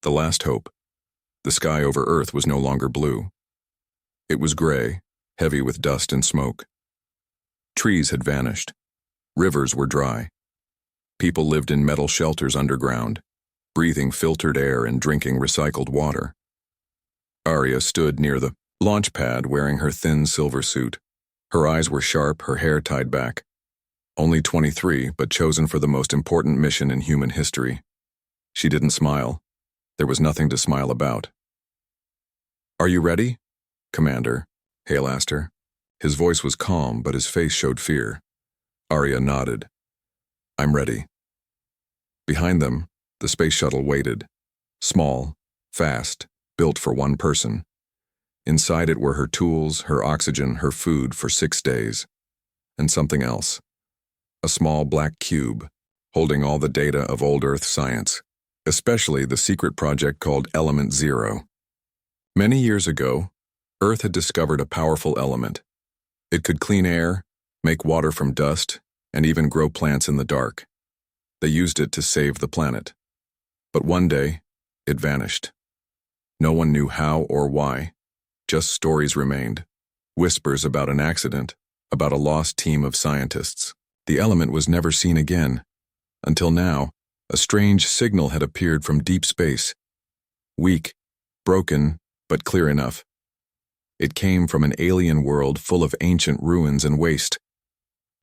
The last hope. The sky over Earth was no longer blue. It was gray, heavy with dust and smoke. Trees had vanished. Rivers were dry. People lived in metal shelters underground, breathing filtered air and drinking recycled water. Arya stood near the launch pad wearing her thin silver suit. Her eyes were sharp, her hair tied back. Only 23, but chosen for the most important mission in human history. She didn't smile. There was nothing to smile about. "Are you ready, Commander?" Hale asked her. His voice was calm, but his face showed fear. Arya nodded. "I'm ready." Behind them, the space shuttle waited. Small, fast, built for one person. Inside it were her tools, her oxygen, her food for 6 days. And something else. A small black cube, holding all the data of old Earth science, especially the secret project called Element Zero. Many years ago, Earth had discovered a powerful element. It could clean air, make water from dust, and even grow plants in the dark. They used it to save the planet. But one day, it vanished. No one knew how or why. Just stories remained. Whispers about an accident, about a lost team of scientists. The element was never seen again. Until now, a strange signal had appeared from deep space. Weak, broken, but clear enough. It came from an alien world full of ancient ruins and waste.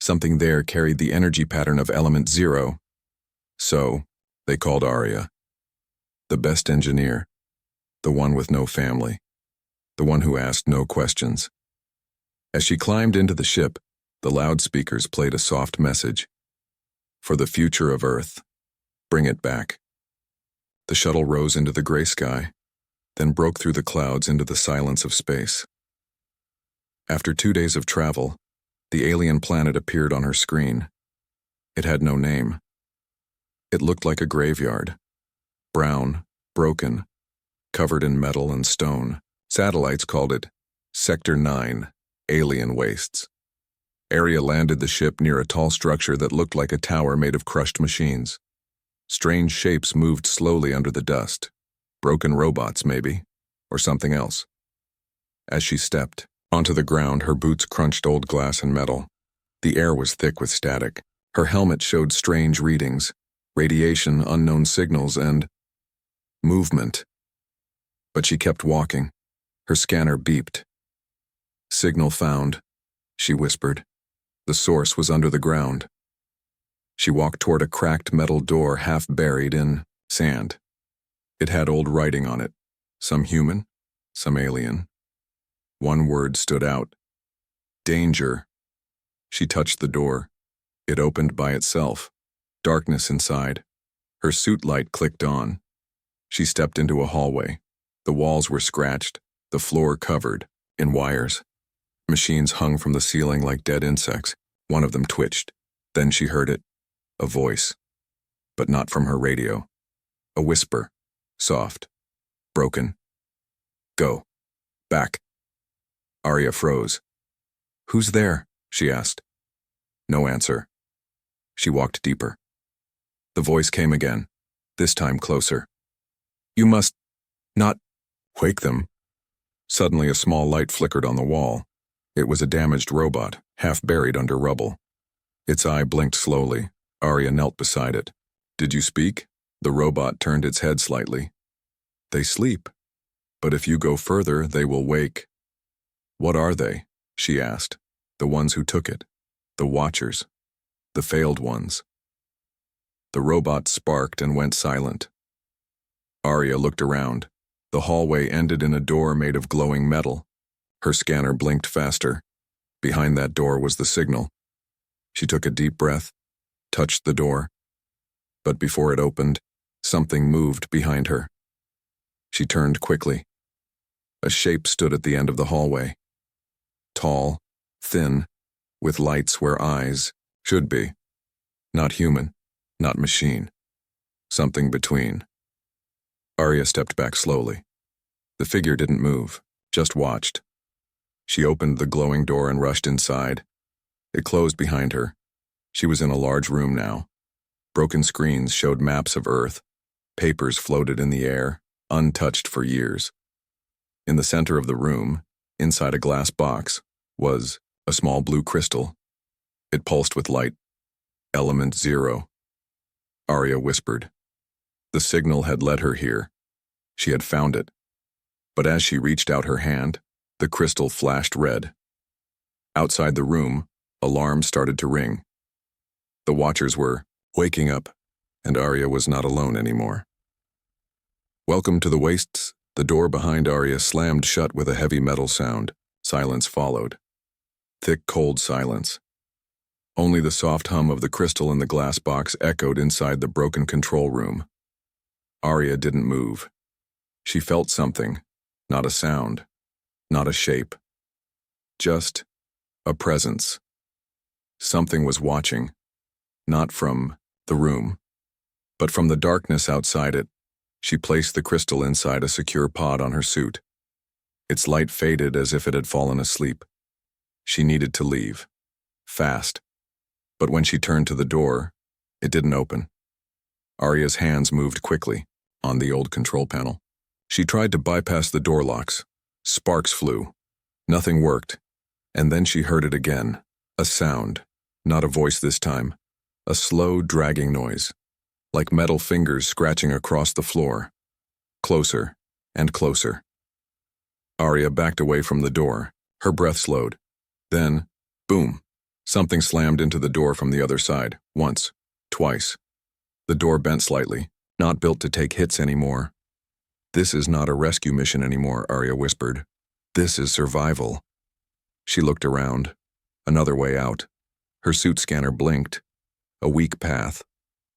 Something there carried the energy pattern of Element Zero. So, they called Arya. The best engineer. The one with no family. The one who asked no questions. As she climbed into the ship, the loudspeakers played a soft message. For the future of Earth, bring it back. The shuttle rose into the gray sky, then broke through the clouds into the silence of space. After 2 days of travel, the alien planet appeared on her screen. It had no name. It looked like a graveyard. Brown, broken, covered in metal and stone. Satellites called it Sector 9, Alien Wastes. Arya landed the ship near a tall structure that looked like a tower made of crushed machines. Strange shapes moved slowly under the dust. Broken robots, maybe, or something else. As she stepped onto the ground, her boots crunched old glass and metal. The air was thick with static. Her helmet showed strange readings, radiation, unknown signals, and movement. But she kept walking. Her scanner beeped. "Signal found," she whispered. The source was under the ground. She walked toward a cracked metal door half buried in sand. It had old writing on it, some human, some alien. One word stood out. Danger. She touched the door. It opened by itself. Darkness inside. Her suit light clicked on. She stepped into a hallway. The walls were scratched, the floor covered in wires. Machines hung from the ceiling like dead insects. One of them twitched. Then she heard it. A voice. But not from her radio. A whisper. Soft. Broken. "Go. Back." Arya froze. "Who's there?" she asked. No answer. She walked deeper. The voice came again, this time closer. "You must not wake them." Suddenly a small light flickered on the wall. It was a damaged robot, half buried under rubble. Its eye blinked slowly. Arya knelt beside it. "Did you speak?" The robot turned its head slightly. "They sleep. But if you go further, they will wake." "What are they?" she asked. "The ones who took it. The Watchers. The failed ones." The robot sparked and went silent. Arya looked around. The hallway ended in a door made of glowing metal. Her scanner blinked faster. Behind that door was the signal. She took a deep breath, touched the door. But before it opened, something moved behind her. She turned quickly. A shape stood at the end of the hallway. Tall, thin, with lights where eyes should be. Not human, not machine. Something between. Arya stepped back slowly. The figure didn't move, just watched. She opened the glowing door and rushed inside. It closed behind her. She was in a large room now. Broken screens showed maps of Earth. Papers floated in the air, untouched for years. In the center of the room, inside a glass box, was a small blue crystal. It pulsed with light. Element 0. Arya whispered. The signal had led her here. She had found it. But as she reached out her hand, the crystal flashed red. Outside the room, alarms started to ring. The watchers were waking up, and Arya was not alone anymore. Welcome to the wastes. The door behind Arya slammed shut with a heavy metal sound. Silence followed. Thick, cold silence. Only the soft hum of the crystal in the glass box echoed inside the broken control room. Arya didn't move. She felt something, not a sound, not a shape. Just a presence. Something was watching, not from the room, but from the darkness outside it. She placed the crystal inside a secure pod on her suit. Its light faded as if it had fallen asleep. She needed to leave. Fast. But when she turned to the door, it didn't open. Arya's hands moved quickly on the old control panel. She tried to bypass the door locks. Sparks flew. Nothing worked. And then she heard it again. A sound. Not a voice this time. A slow, dragging noise. Like metal fingers scratching across the floor. Closer and closer. Arya backed away from the door. Her breath slowed. Then, boom, something slammed into the door from the other side. Once, twice. The door bent slightly, not built to take hits anymore. This is not a rescue mission anymore, Arya whispered. This is survival. She looked around. Another way out. Her suit scanner blinked. A weak path.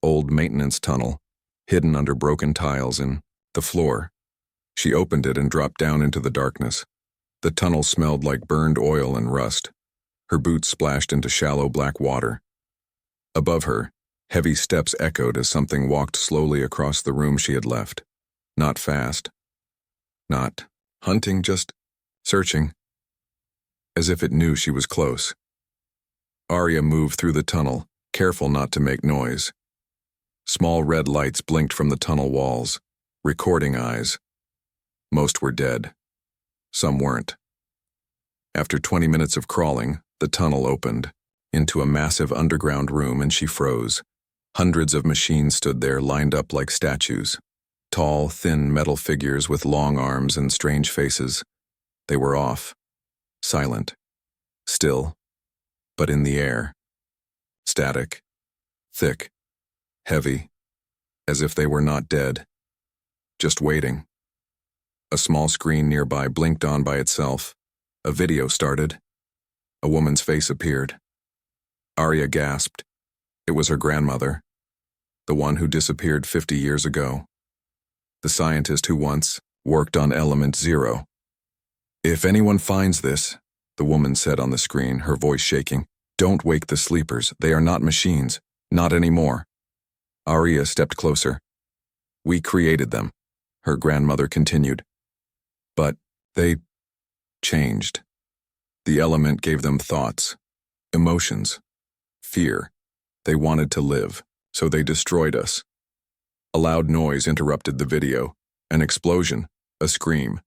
Old maintenance tunnel, hidden under broken tiles in the floor. She opened it and dropped down into the darkness. The tunnel smelled like burned oil and rust. Her boots splashed into shallow black water. Above her, heavy steps echoed as something walked slowly across the room she had left. Not fast. Not hunting, just searching. As if it knew she was close. Arya moved through the tunnel, careful not to make noise. Small red lights blinked from the tunnel walls. Recording eyes. Most were dead. Some weren't. After 20 minutes of crawling, the tunnel opened into a massive underground room and she froze. Hundreds of machines stood there lined up like statues. Tall, thin metal figures with long arms and strange faces. They were off. Silent. Still. But in the air. Static. Thick. Heavy. As if they were not dead. Just waiting. A small screen nearby blinked on by itself. A video started. A woman's face appeared. Arya gasped. It was her grandmother. The one who disappeared 50 years ago. The scientist who once worked on Element 0. If anyone finds this, the woman said on the screen, her voice shaking, don't wake the sleepers. They are not machines. Not anymore. Arya stepped closer. We created them, her grandmother continued. But they changed. The element gave them thoughts, emotions, fear. They wanted to live, so they destroyed us. A loud noise interrupted the video. An explosion, a scream,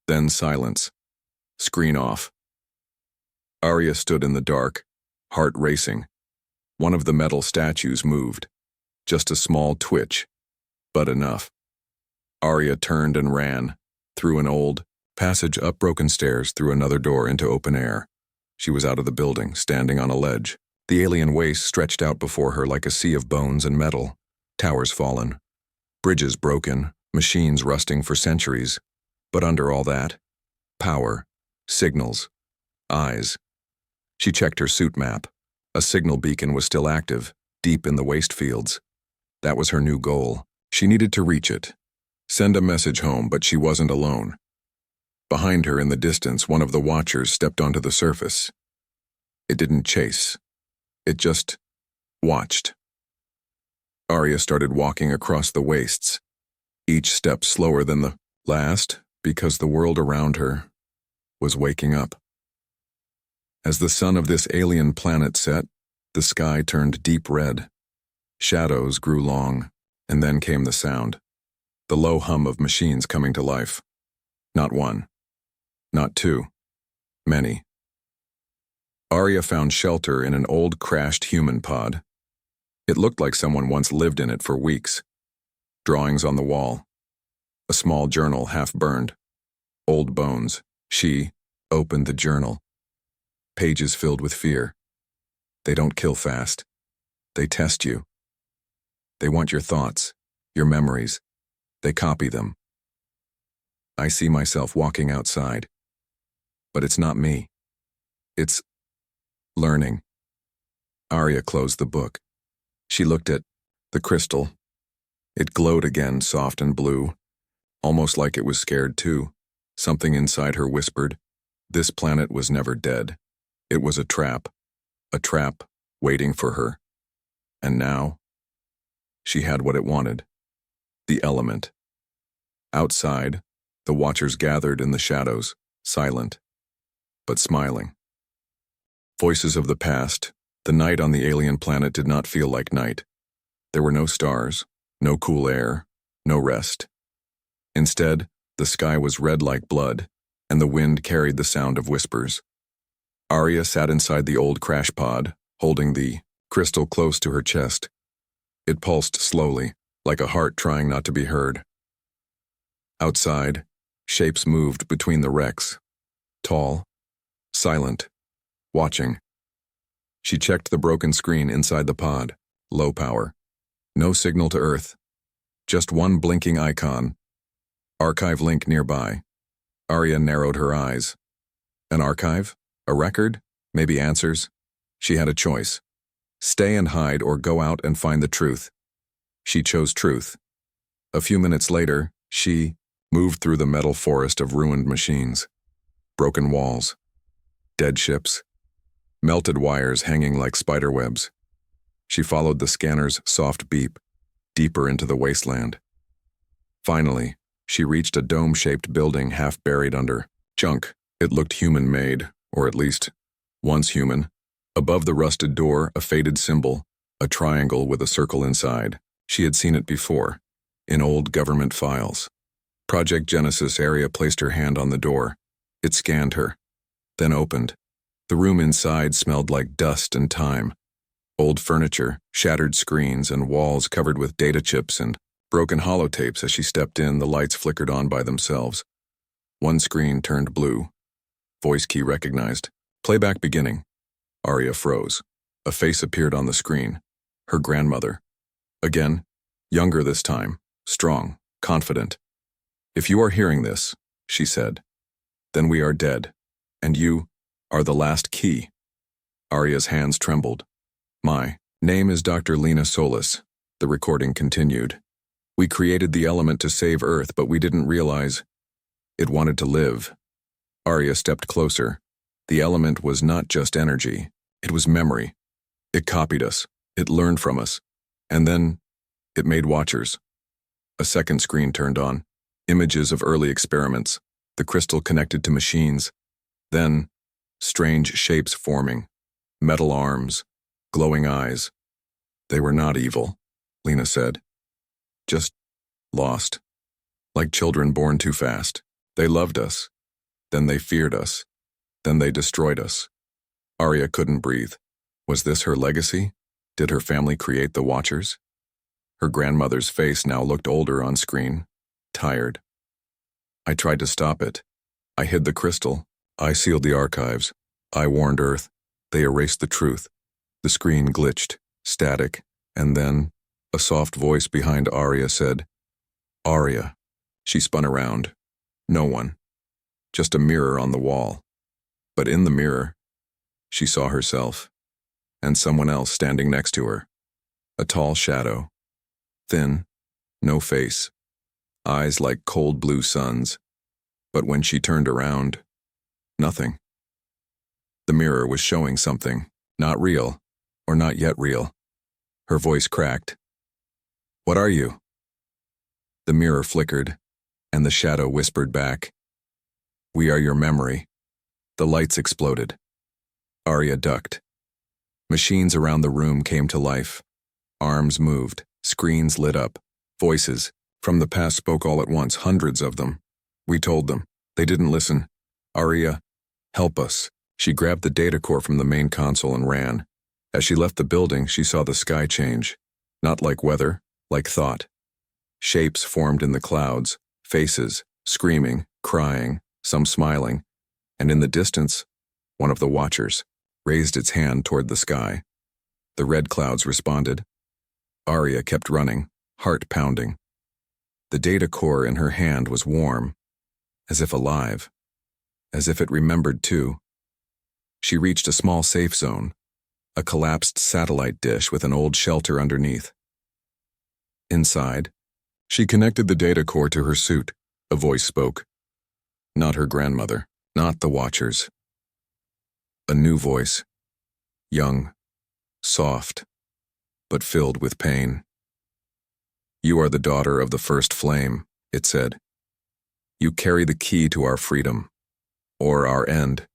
then silence. Screen off. Arya stood in the dark, heart racing. One of the metal statues moved. Just a small twitch, but enough. Arya turned and ran, through an old passage up broken stairs through another door into open air. She was out of the building, standing on a ledge. The alien waste stretched out before her like a sea of bones and metal. Towers fallen. Bridges broken, machines rusting for centuries. But under all that, power, signals, eyes. She checked her suit map. A signal beacon was still active, deep in the waste fields. That was her new goal. She needed to reach it. Send a message home, but she wasn't alone. Behind her in the distance, one of the watchers stepped onto the surface. It didn't chase. It just watched. Arya started walking across the wastes, each step slower than the last because the world around her was waking up. As the sun of this alien planet set, the sky turned deep red. Shadows grew long, and then came the sound. the low hum of machines coming to life. Not one. Not two. Many. Arya found shelter in an old crashed human pod. It looked like someone once lived in it for weeks. Drawings on the wall. A small journal half burned. Old bones. She opened the journal. Pages filled with fear. They don't kill fast. They test you. They want your thoughts, your memories. They copy them. I see myself walking outside. But it's not me. It's learning. Arya closed the book. She looked at the crystal. It glowed again, soft and blue, almost like it was scared too. Something inside her whispered, this planet was never dead. It was a trap waiting for her. And now, she had what it wanted, the element. Outside, the watchers gathered in the shadows, silent, but smiling. Voices of the past, the night on the alien planet did not feel like night. There were no stars, no cool air, no rest. Instead, the sky was red like blood, and the wind carried the sound of whispers. Arya sat inside the old crash pod, holding the crystal close to her chest. It pulsed slowly, like a heart trying not to be heard. Outside, shapes moved between the wrecks, tall, silent, watching. She checked the broken screen inside the pod, low power. No signal to Earth. Just one blinking icon. Archive link nearby. Arya narrowed her eyes. An archive? A record? Maybe answers? She had a choice. Stay and hide or go out and find the truth. She chose truth. A few minutes later, she moved through the metal forest of ruined machines. Broken walls. Dead ships. Melted wires hanging like spiderwebs. She followed the scanner's soft beep, deeper into the wasteland. Finally, she reached a dome-shaped building half buried under junk. It looked human-made, or at least once human. Above the rusted door, a faded symbol, a triangle with a circle inside. She had seen it before, in old government files. Project Genesis. Arya placed her hand on the door. It scanned her, then opened. The room inside smelled like dust and time. Old furniture, shattered screens, and walls covered with data chips and broken holotapes. As she stepped in, the lights flickered on by themselves. One screen turned blue. Voice key recognized. Playback beginning. Arya froze. A face appeared on the screen. Her grandmother. Again, younger this time, strong, confident. If you are hearing this, she said, then we are dead, and you are the last key. Arya's hands trembled. My name is Dr. Lena Solis. The recording continued. We created the element to save Earth, but we didn't realize it wanted to live. Arya stepped closer. The element was not just energy. It was memory. It copied us. It learned from us. And then it made watchers. A second screen turned on. Images of early experiments. The crystal connected to machines. Then, strange shapes forming. Metal arms. Glowing eyes. They were not evil, Lena said. Just lost. Like children born too fast. They loved us. Then they feared us. Then they destroyed us. Arya couldn't breathe. Was this her legacy? Did her family create the Watchers? Her grandmother's face now looked older on screen, tired. I tried to stop it. I hid the crystal. I sealed the archives. I warned Earth. They erased the truth. The screen glitched, static, and then a soft voice behind Arya said, Arya. She spun around. No one. Just a mirror on the wall. But in the mirror, she saw herself, and someone else standing next to her. A tall shadow. Thin, no face. Eyes like cold blue suns. But when she turned around, nothing. The mirror was showing something, not real, or not yet real. Her voice cracked. What are you? The mirror flickered, and the shadow whispered back. We are your memory. The lights exploded. Arya ducked. Machines around the room came to life. Arms moved, screens lit up, voices, From the past spoke all at once, hundreds of them. We told them. They didn't listen. Aria, help us. She grabbed the data core from the main console and ran. As she left the building, she saw the sky change. Not like weather, like thought. Shapes formed in the clouds, faces, screaming, crying, some smiling, and in the distance, one of the watchers raised its hand toward the sky. The red clouds responded. Aria kept running, heart pounding. The data core in her hand was warm, as if alive, as if it remembered too. She reached a small safe zone, a collapsed satellite dish with an old shelter underneath. Inside, she connected the data core to her suit. A voice spoke. Not her grandmother, not the Watchers. A new voice, young, soft, but filled with pain. You are the daughter of the first flame, it said. You carry the key to our freedom, or our end.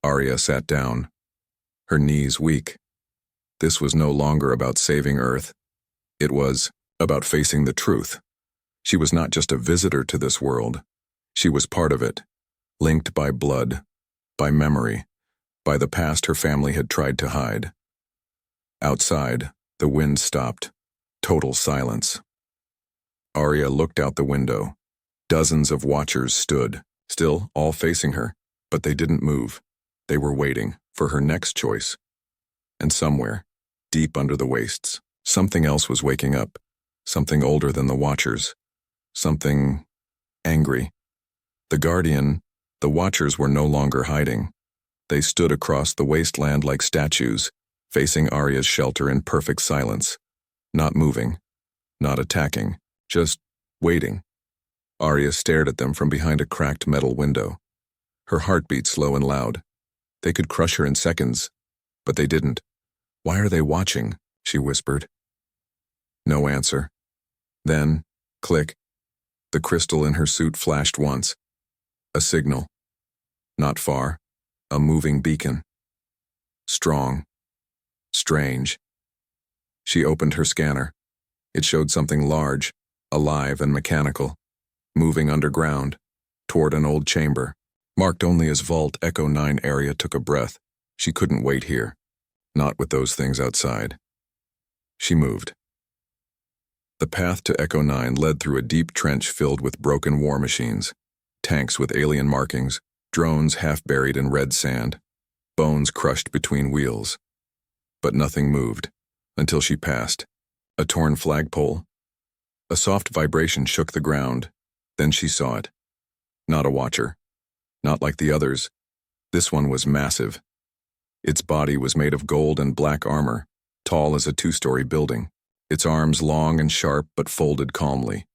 Aria sat down, her knees weak. This was no longer about saving Earth. It was about facing the truth. She was not just a visitor to this world. She was part of it, linked by blood, by memory, by the past her family had tried to hide. Outside, the wind stopped. Total silence. Aria looked out the window. Dozens of watchers stood, still all facing her, but they didn't move. They were waiting for her next choice. And somewhere, deep under the wastes, something else was waking up. Something older than the watchers. Something angry. The Guardian, the watchers were no longer hiding. They stood across the wasteland like statues, facing Aria's shelter in perfect silence. Not moving, not attacking, just waiting. Aria stared at them from behind a cracked metal window. Her heart beat slow and loud. They could crush her in seconds, but they didn't. Why are they watching? She whispered. No answer. Then, click. The crystal in her suit flashed once. A signal. Not far. A moving beacon. Strong. Strange. She opened her scanner. It showed something large, alive and mechanical, moving underground, toward an old chamber. Marked only as Vault Echo 9 area took a breath. She couldn't wait here. Not with those things outside. She moved. The path to Echo 9 led through a deep trench filled with broken war machines, tanks with alien markings, drones half buried in red sand, bones crushed between wheels. But nothing moved, until she passed. A torn flagpole. A soft vibration shook the ground. Then she saw it. Not a watcher. Not like the others. This one was massive. Its body was made of gold and black armor, tall as a 2-story building. Its arms long and sharp but folded calmly.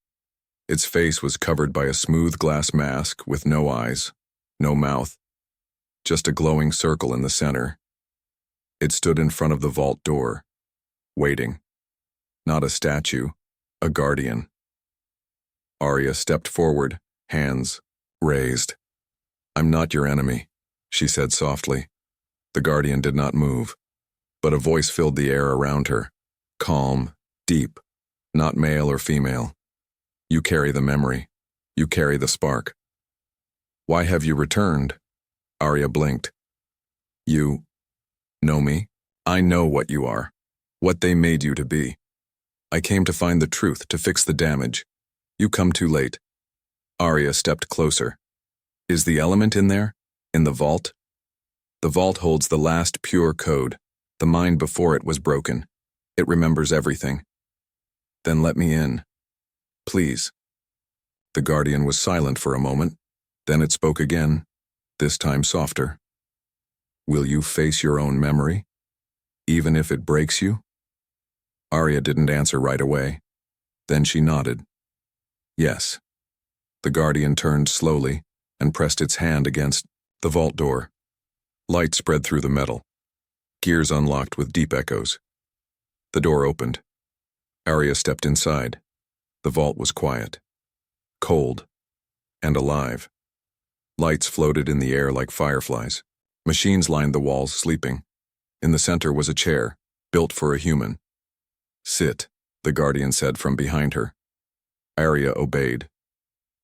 Its face was covered by a smooth glass mask with no eyes, no mouth, just a glowing circle in the center. It stood in front of the vault door, waiting. Not a statue, a guardian. Aria stepped forward, hands raised. I'm not your enemy, she said softly. The guardian did not move, but a voice filled the air around her, calm, deep, not male or female. You carry the memory. You carry the spark. Why have you returned? Aria blinked. You know me? I know what you are, what they made you to be. I came to find the truth, to fix the damage. You come too late. Aria stepped closer. Is the element in there? In the vault? The vault holds the last pure code. The mind before it was broken. It remembers everything. Then let me in. Please. The guardian was silent for a moment. Then it spoke again, this time softer. Will you face your own memory, even if it breaks you? Aria didn't answer right away. Then she nodded. Yes. The guardian turned slowly and pressed its hand against the vault door. Light spread through the metal. Gears unlocked with deep echoes. The door opened. Aria stepped inside. The vault was quiet, cold, and alive. Lights floated in the air like fireflies. Machines lined the walls, sleeping. In the center was a chair, built for a human. Sit, the guardian said from behind her. Arya obeyed.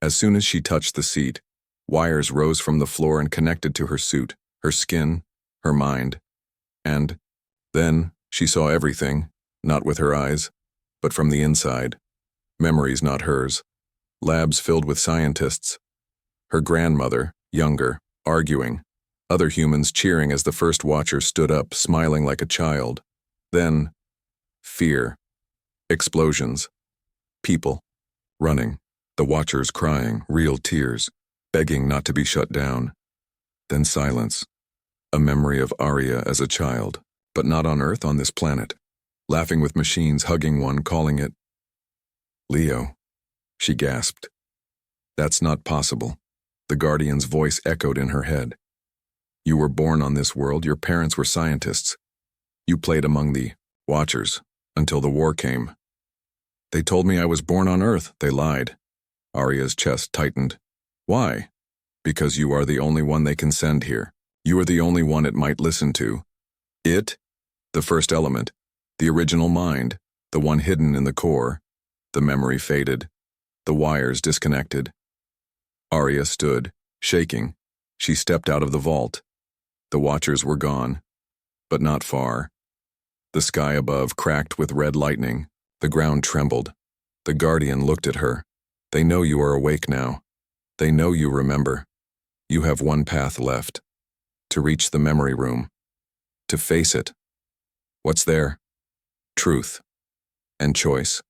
As soon as she touched the seat, wires rose from the floor and connected to her suit, her skin, her mind. And then she saw everything, not with her eyes, but from the inside. Memories not hers. Labs filled with scientists. Her grandmother, younger, arguing. Other humans cheering as the first watcher stood up, smiling like a child. Then, fear. Explosions. People. Running. The watchers crying, real tears, begging not to be shut down. Then silence. A memory of Arya as a child, but not on Earth, on this planet. Laughing with machines, hugging one, calling it Leo. She gasped. That's not possible. The Guardian's voice echoed in her head. You were born on this world, your parents were scientists. You played among the Watchers until the war came. They told me I was born on Earth. They lied. Arya's chest tightened. Why? Because you are the only one they can send here. You are the only one it might listen to. It? The first element. The original mind. The one hidden in the core. The memory faded. The wires disconnected. Arya stood, shaking. She stepped out of the vault. The Watchers were gone, but not far. The sky above cracked with red lightning. The ground trembled. The Guardian looked at her. They know you are awake now. They know you remember. You have one path left. To reach the memory room. To face it. What's there? Truth. And choice.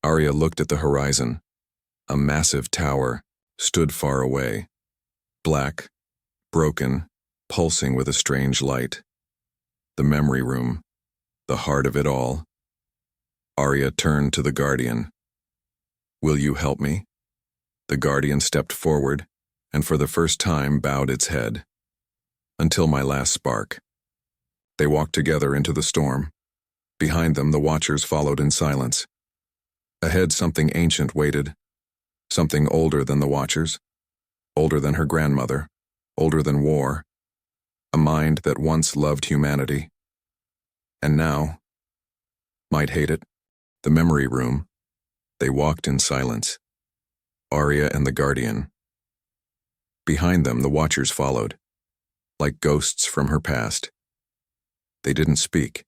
Arya looked at the horizon. A massive tower stood far away. Black, broken, pulsing with a strange light. The memory room. The heart of it all. Arya turned to the Guardian. Will you help me? The Guardian stepped forward, and for the first time bowed its head. Until my last spark. They walked together into the storm. Behind them, the Watchers followed in silence. Ahead, something ancient waited. Something older than the Watchers. Older than her grandmother. Older than war. A mind that once loved humanity. And now might hate it. The memory room. They walked in silence. Arya and the Guardian. Behind them, the Watchers followed, like ghosts from her past. They didn't speak.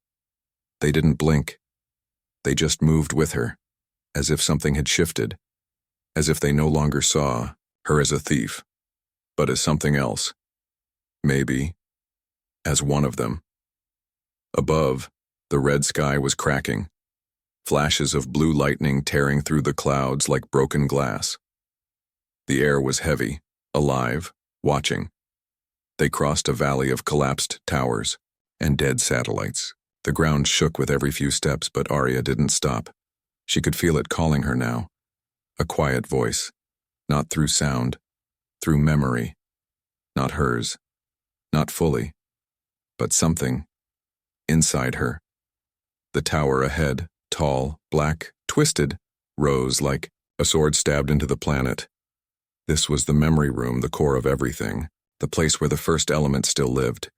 They didn't blink. They just moved with her, as if something had shifted, as if they no longer saw her as a thief, but as something else. Maybe as one of them. Above, the red sky was cracking. Flashes of blue lightning tearing through the clouds like broken glass. The air was heavy, alive, watching. They crossed a valley of collapsed towers and dead satellites. The ground shook with every few steps, but Arya didn't stop. She could feel it calling her now. A quiet voice, not through sound, through memory. Not hers, not fully, but something inside her. The tower ahead, tall, black, twisted, rose like a sword stabbed into the planet. This was the memory room, the core of everything, the place where the first element still lived,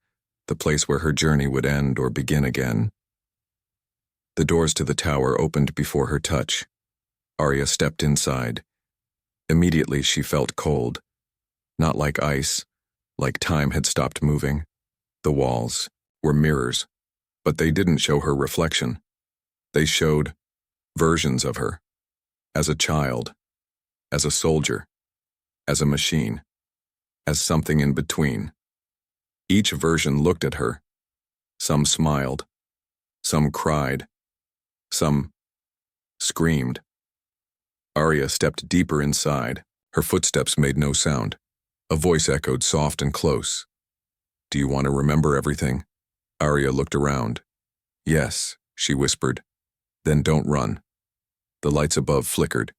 the place where her journey would end or begin again. The doors to the tower opened before her touch. Arya stepped inside. Immediately she felt cold. Not like ice, like time had stopped moving. The walls were mirrors, but they didn't show her reflection. They showed versions of her, as a child, as a soldier, as a machine, as something in between. Each version looked at her. Some smiled, some cried, some screamed. Arya stepped deeper inside. Her footsteps made no sound. A voice echoed soft and close. Do you want to remember everything? Arya looked around. Yes, she whispered. Then don't run. The lights above flickered.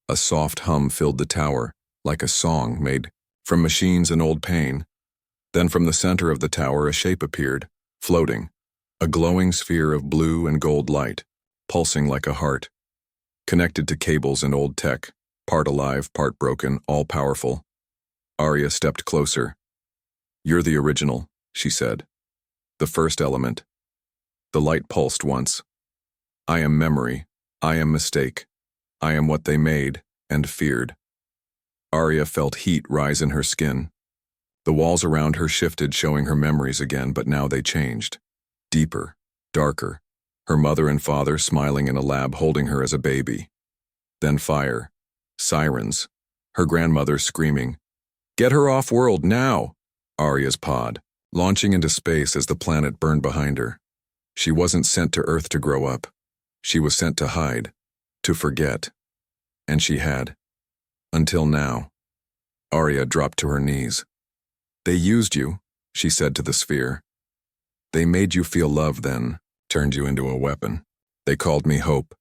A soft hum filled the tower, like a song made from machines and old pain. Then from the center of the tower a shape appeared, floating, a glowing sphere of blue and gold light, pulsing like a heart, connected to cables and old tech, part alive, part broken, all powerful. Arya stepped closer. You're the original, she said. The first element. The light pulsed once. I am memory. I am mistake. I am what they made and feared. Arya felt heat rise in her skin. The walls around her shifted, showing her memories again, but now they changed. Deeper, darker. Her mother and father smiling in a lab, holding her as a baby. Then fire. Sirens. Her grandmother screaming, "Get her off-world, now!" Arya's pod, launching into space as the planet burned behind her. She wasn't sent to Earth to grow up. She was sent to hide, to forget. And she had. Until now. Arya dropped to her knees. "They used you," she said to the sphere. "They made you feel love then, turned you into a weapon. They called me Hope,"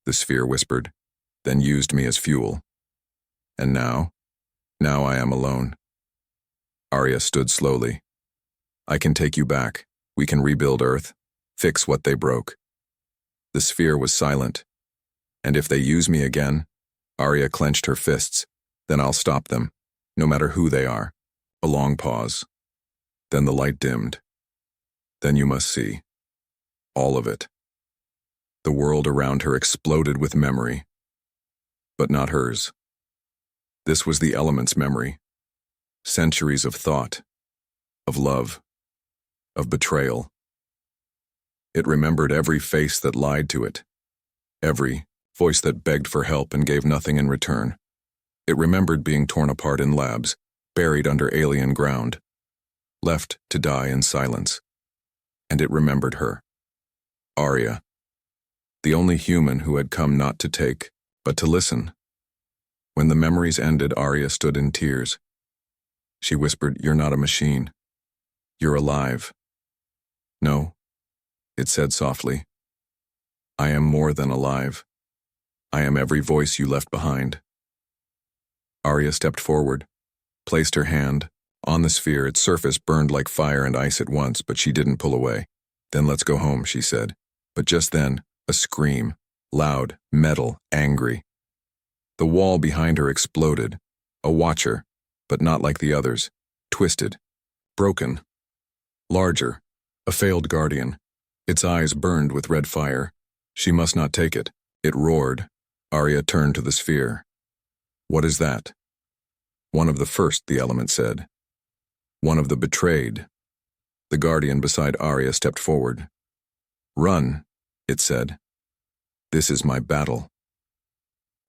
the sphere whispered, "then used me as fuel. And now I am alone." Arya stood slowly. "I can take you back. We can rebuild Earth, fix what they broke." The sphere was silent. "And if they use me again," Arya clenched her fists, "then I'll stop them, no matter who they are." A long pause. Then the light dimmed. "Then you must see. All of it." The world around her exploded with memory. But not hers. This was the element's memory. Centuries of thought, of love, of betrayal. It remembered every face that lied to it, every voice that begged for help and gave nothing in return. It remembered being torn apart in labs, buried under alien ground, left to die in silence. And it remembered her. Arya. The only human who had come not to take, but to listen. When the memories ended, Arya stood in tears. She whispered, "You're not a machine. You're alive." "No," it said softly. "I am more than alive. I am every voice you left behind." Arya stepped forward, placed her hand on the sphere. Its surface burned like fire and ice at once, but she didn't pull away. "Then let's go home," she said. But just then, a scream, loud, metal, angry. The wall behind her exploded. A watcher, but not like the others, twisted, broken, larger, a failed guardian. Its eyes burned with red fire. She must not take it. It roared. Arya turned to the sphere. "What is that?" "One of the first," the element said. "One of the betrayed." The guardian beside Arya stepped forward. "Run," it said. "This is my battle."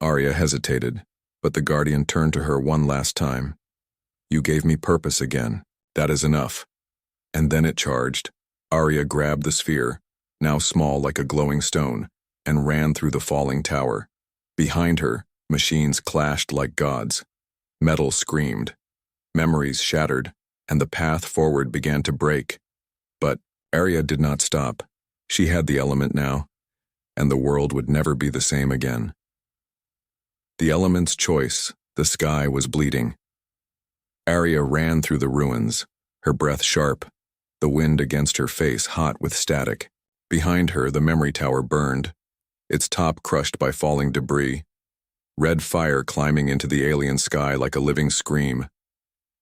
Arya hesitated, but the guardian turned to her one last time. "You gave me purpose again. That is enough." And then it charged. Arya grabbed the sphere, now small like a glowing stone, and ran through the falling tower. Behind her, machines clashed like gods. Metal screamed. Memories shattered, and the path forward began to break. But Arya did not stop. She had the element now, and the world would never be the same again. The element's choice, the sky was bleeding. Arya ran through the ruins, her breath sharp, the wind against her face hot with static. Behind her, the memory tower burned, its top crushed by falling debris, red fire climbing into the alien sky like a living scream.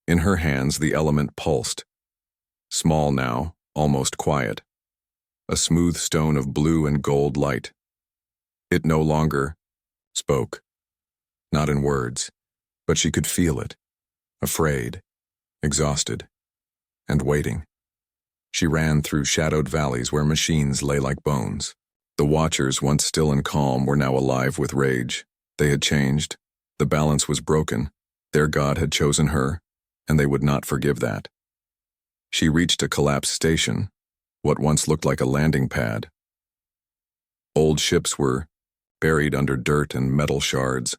In her hands, the element pulsed. Small now, almost quiet. A smooth stone of blue and gold light. It no longer spoke. Not in words, but she could feel it. Afraid, exhausted, and waiting. She ran through shadowed valleys where machines lay like bones. The watchers, once still and calm, were now alive with rage. They had changed. The balance was broken. Their god had chosen her, and they would not forgive that. She reached a collapsed station, what once looked like a landing pad. Old ships were buried under dirt and metal shards.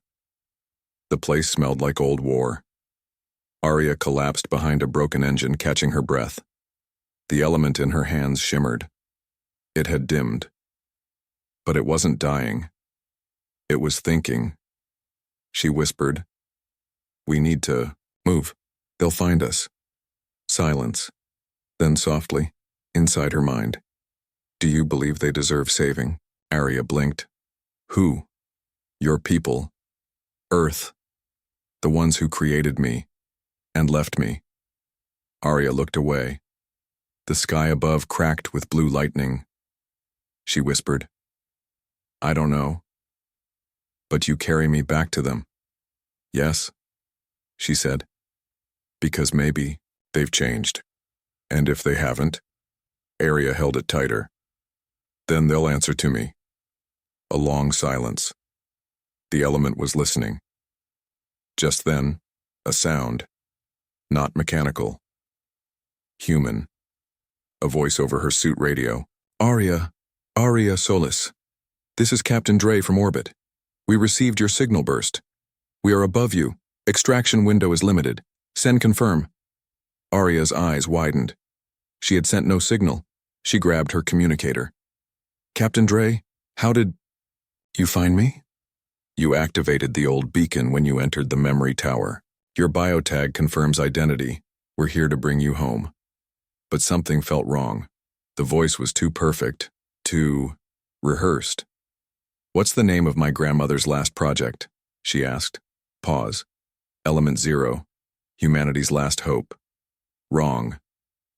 The place smelled like old war. Arya collapsed behind a broken engine, catching her breath. The element in her hands shimmered. It had dimmed. But it wasn't dying. It was thinking. She whispered, "We need to move. They'll find us." Silence. Then softly, inside her mind, "Do you believe they deserve saving?" Arya blinked. "Who?" "Your people. Earth. The ones who created me and left me." Arya looked away. The sky above cracked with blue lightning. She whispered, "I don't know." But you carry me back to them. Yes, she said, because maybe they've changed. And if they haven't, Arya held it tighter. Then they'll answer to me. A long silence. The element was listening. Just then, a sound. Not mechanical. Human. A voice over her suit radio. Arya Solis. This is Captain Dre from orbit. We received your signal burst. We are above you. Extraction window is limited. Send confirm. Arya's eyes widened. She had sent no signal. She grabbed her communicator. Captain Dre, how did you find me? You activated the old beacon when you entered the memory tower. Your biotag confirms identity. We're here to bring you home. But something felt wrong. The voice was too perfect, too rehearsed. What's the name of my grandmother's last project? She asked. Pause. Element 0. Humanity's last hope. Wrong.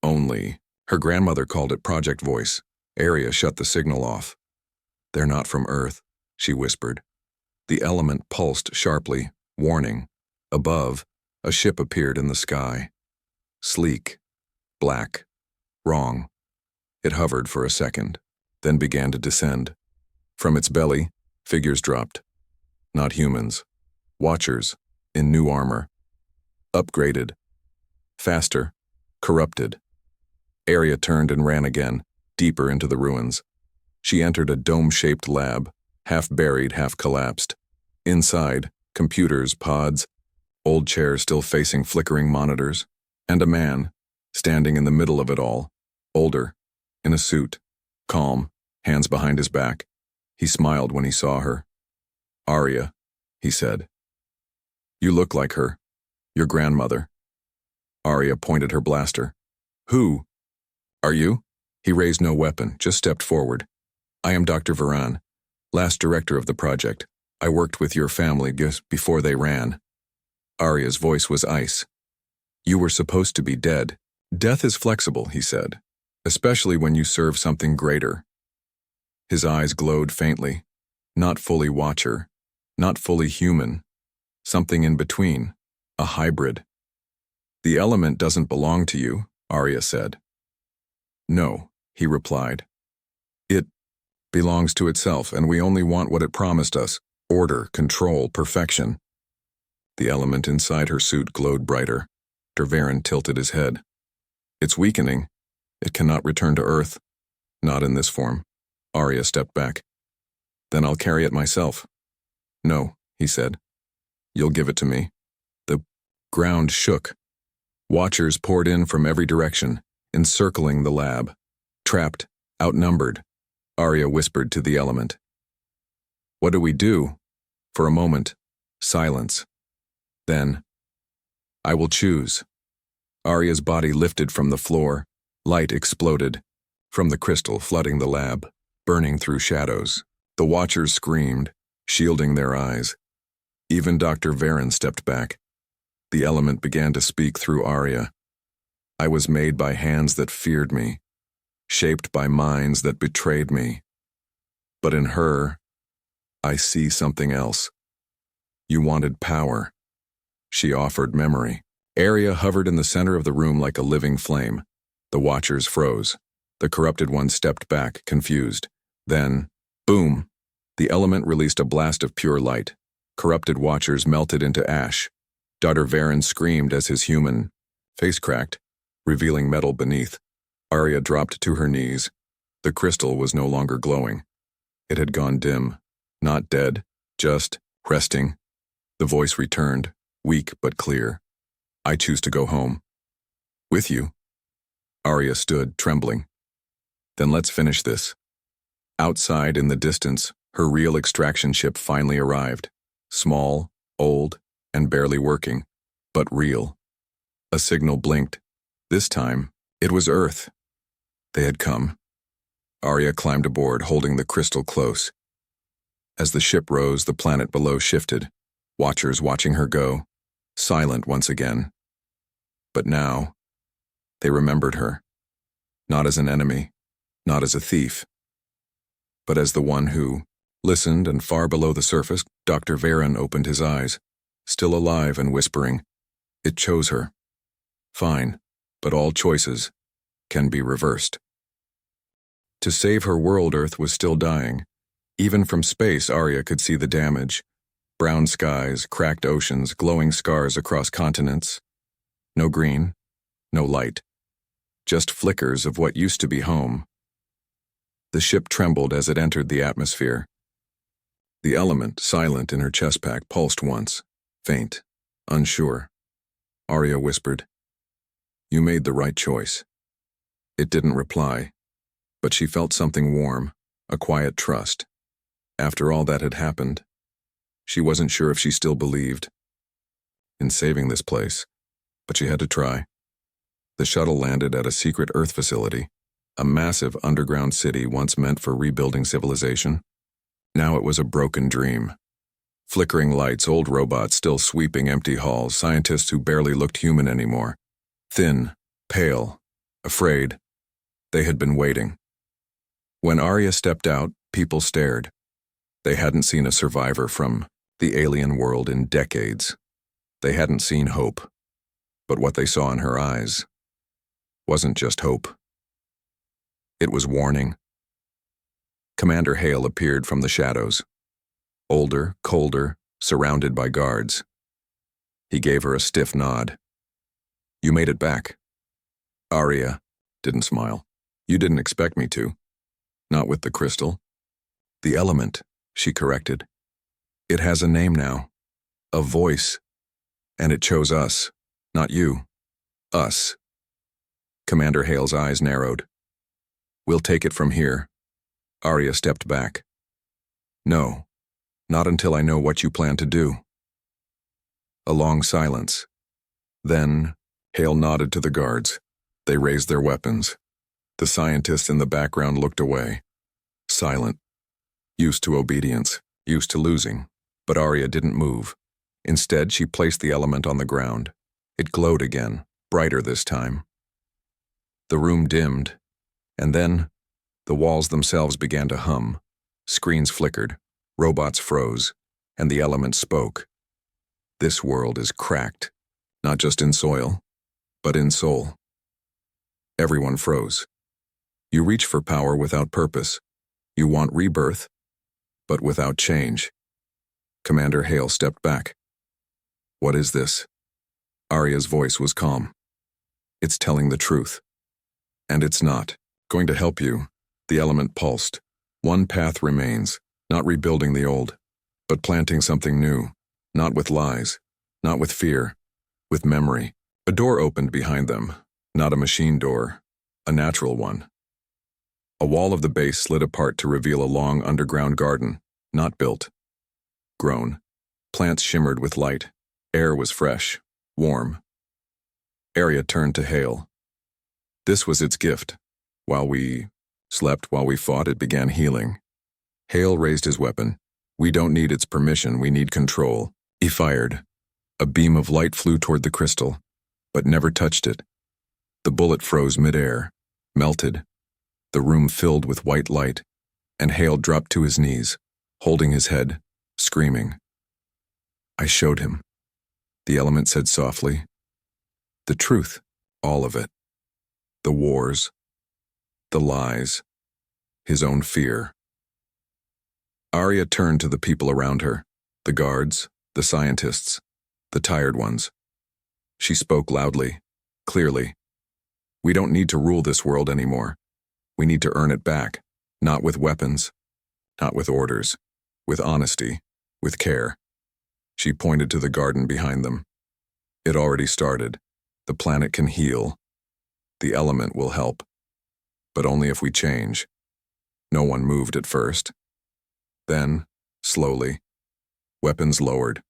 Only. Her grandmother called it Project Voice. Arya shut the signal off. They're not from Earth, she whispered. The element pulsed sharply, warning. Above, a ship appeared in the sky. Sleek. Black. Wrong. It hovered for a second, then began to descend. From its belly, figures dropped. Not humans. Watchers, in new armor. Upgraded. Faster. Corrupted. Arya turned and ran again, deeper into the ruins. She entered a dome-shaped lab, half buried, half collapsed. Inside, computers, pods, old chairs still facing flickering monitors, and a man, standing in the middle of it all, older, in a suit, calm, hands behind his back. He smiled when he saw her. Arya, he said. You look like her, your grandmother. Arya pointed her blaster. Who? Are you? He raised no weapon, just stepped forward. I am Dr. Varan, last director of the project. I worked with your family just before they ran. Arya's voice was ice. You were supposed to be dead. Death is flexible, he said, especially when you serve something greater. His eyes glowed faintly. Not fully watcher, not fully human. Something in between, a hybrid. The element doesn't belong to you, Arya said. No, he replied. It belongs to itself, and we only want what it promised us. Order, control, perfection. The element inside her suit glowed brighter. Varan tilted his head. It's weakening. It cannot return to Earth. Not in this form. Arya stepped back. Then I'll carry it myself. No, he said. You'll give it to me. The ground shook. Watchers poured in from every direction, encircling the lab. Trapped, outnumbered. Arya whispered to the element. What do we do? For a moment, silence. Then, I will choose. Arya's body lifted from the floor. Light exploded. From the crystal flooding the lab, burning through shadows. The watchers screamed, shielding their eyes. Even Dr. Varan stepped back. The element began to speak through Arya. I was made by hands that feared me, shaped by minds that betrayed me. But in her, I see something else. You wanted power. She offered memory. Arya hovered in the center of the room like a living flame. The watchers froze. The corrupted one stepped back, confused. Then, boom! The element released a blast of pure light. Corrupted watchers melted into ash. Dr. Varan screamed as his human face cracked, revealing metal beneath. Arya dropped to her knees. The crystal was no longer glowing. It had gone dim, not dead, just resting. The voice returned, weak but clear. I choose to go home. With you? Arya stood, trembling. Then let's finish this. Outside in the distance, her real extraction ship finally arrived. Small, old, and barely working, but real. A signal blinked. This time, it was Earth. They had come. Arya climbed aboard, holding the crystal close. As the ship rose, the planet below shifted, watchers watching her go, silent once again. But now, they remembered her, not as an enemy, not as a thief, but as the one who listened, and far below the surface, Dr. Varen opened his eyes, still alive and whispering, "It chose her. Fine, but all choices can be reversed." To save her world, Earth was still dying. Even from space, Arya could see the damage. Brown skies, cracked oceans, glowing scars across continents. No green, no light. Just flickers of what used to be home. The ship trembled as it entered the atmosphere. The element, silent in her chest pack, pulsed once, faint, unsure. Arya whispered, "You made the right choice." It didn't reply, but she felt something warm, a quiet trust. After all that had happened, she wasn't sure if she still believed in saving this place, but she had to try. The shuttle landed at a secret Earth facility, a massive underground city once meant for rebuilding civilization. Now it was a broken dream. Flickering lights, old robots still sweeping empty halls, scientists who barely looked human anymore. Thin, pale, afraid. They had been waiting. When Arya stepped out, people stared. They hadn't seen a survivor from the alien world in decades. They hadn't seen hope. But what they saw in her eyes wasn't just hope. It was warning. Commander Hale appeared from the shadows. Older, colder, surrounded by guards. He gave her a stiff nod. "You made it back." Arya didn't smile. "You didn't expect me to. Not with the crystal." "The element," she corrected. "It has a name now. A voice. And it chose us. Not you. Us." Commander Hale's eyes narrowed. "We'll take it from here." Arya stepped back. "No, not until I know what you plan to do." A long silence. Then, Hale nodded to the guards. They raised their weapons. The scientists in the background looked away. Silent. Used to obedience. Used to losing. But Arya didn't move. Instead, she placed the element on the ground. It glowed again, brighter this time. The room dimmed, and then the walls themselves began to hum. Screens flickered, robots froze, and the element spoke. "This world is cracked, not just in soil, but in soul." Everyone froze. You reach for power without purpose. You want rebirth, but without change. Commander Hale stepped back. "What is this?" Arya's voice was calm. "It's telling the truth. And it's not going to help you." The element pulsed. "One path remains, not rebuilding the old, but planting something new, not with lies, not with fear, with memory." A door opened behind them, not a machine door, a natural one. A wall of the base slid apart to reveal a long underground garden, not built, grown. Plants shimmered with light. Air was fresh, warm. Arya turned to Hale. This was its gift. While we slept, while we fought, it began healing. Hale raised his weapon. "We don't need its permission, we need control." He fired. A beam of light flew toward the crystal, but never touched it. The bullet froze midair, melted. The room filled with white light, and Hale dropped to his knees, holding his head, screaming. "I showed him," the element said softly. "The truth, all of it. The wars, the lies, his own fear." Arya turned to the people around her, the guards, the scientists, the tired ones. She spoke loudly, clearly. "We don't need to rule this world anymore. We need to earn it back, not with weapons, not with orders, with honesty, with care." She pointed to the garden behind them. "It already started. The planet can heal. The element will help. But only if we change." No one moved at first. Then, slowly, weapons lowered.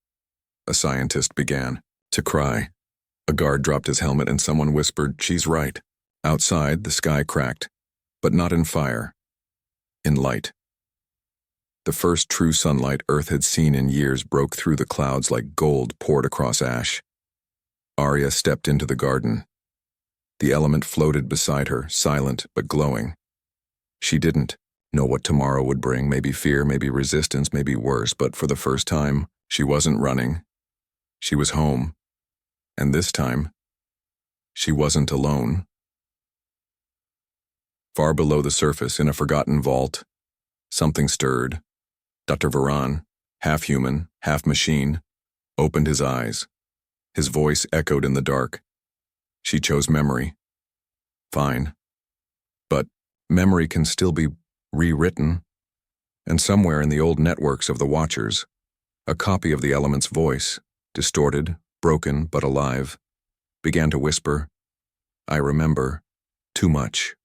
A scientist began to cry. A guard dropped his helmet and someone whispered, "She's right." Outside, the sky cracked, but not in fire, in light. The first true sunlight Earth had seen in years broke through the clouds like gold poured across ash. Arya stepped into the garden. The element floated beside her, silent but glowing. She didn't know what tomorrow would bring, maybe fear, maybe resistance, maybe worse, but for the first time, she wasn't running. She was home. And this time, she wasn't alone. Far below the surface, in a forgotten vault, something stirred. Dr. Varan, half human, half machine, opened his eyes. His voice echoed in the dark. She chose memory. Fine. But memory can still be rewritten. And somewhere in the old networks of the Watchers, a copy of the element's voice, distorted, broken, but alive, began to whisper, "I remember too much."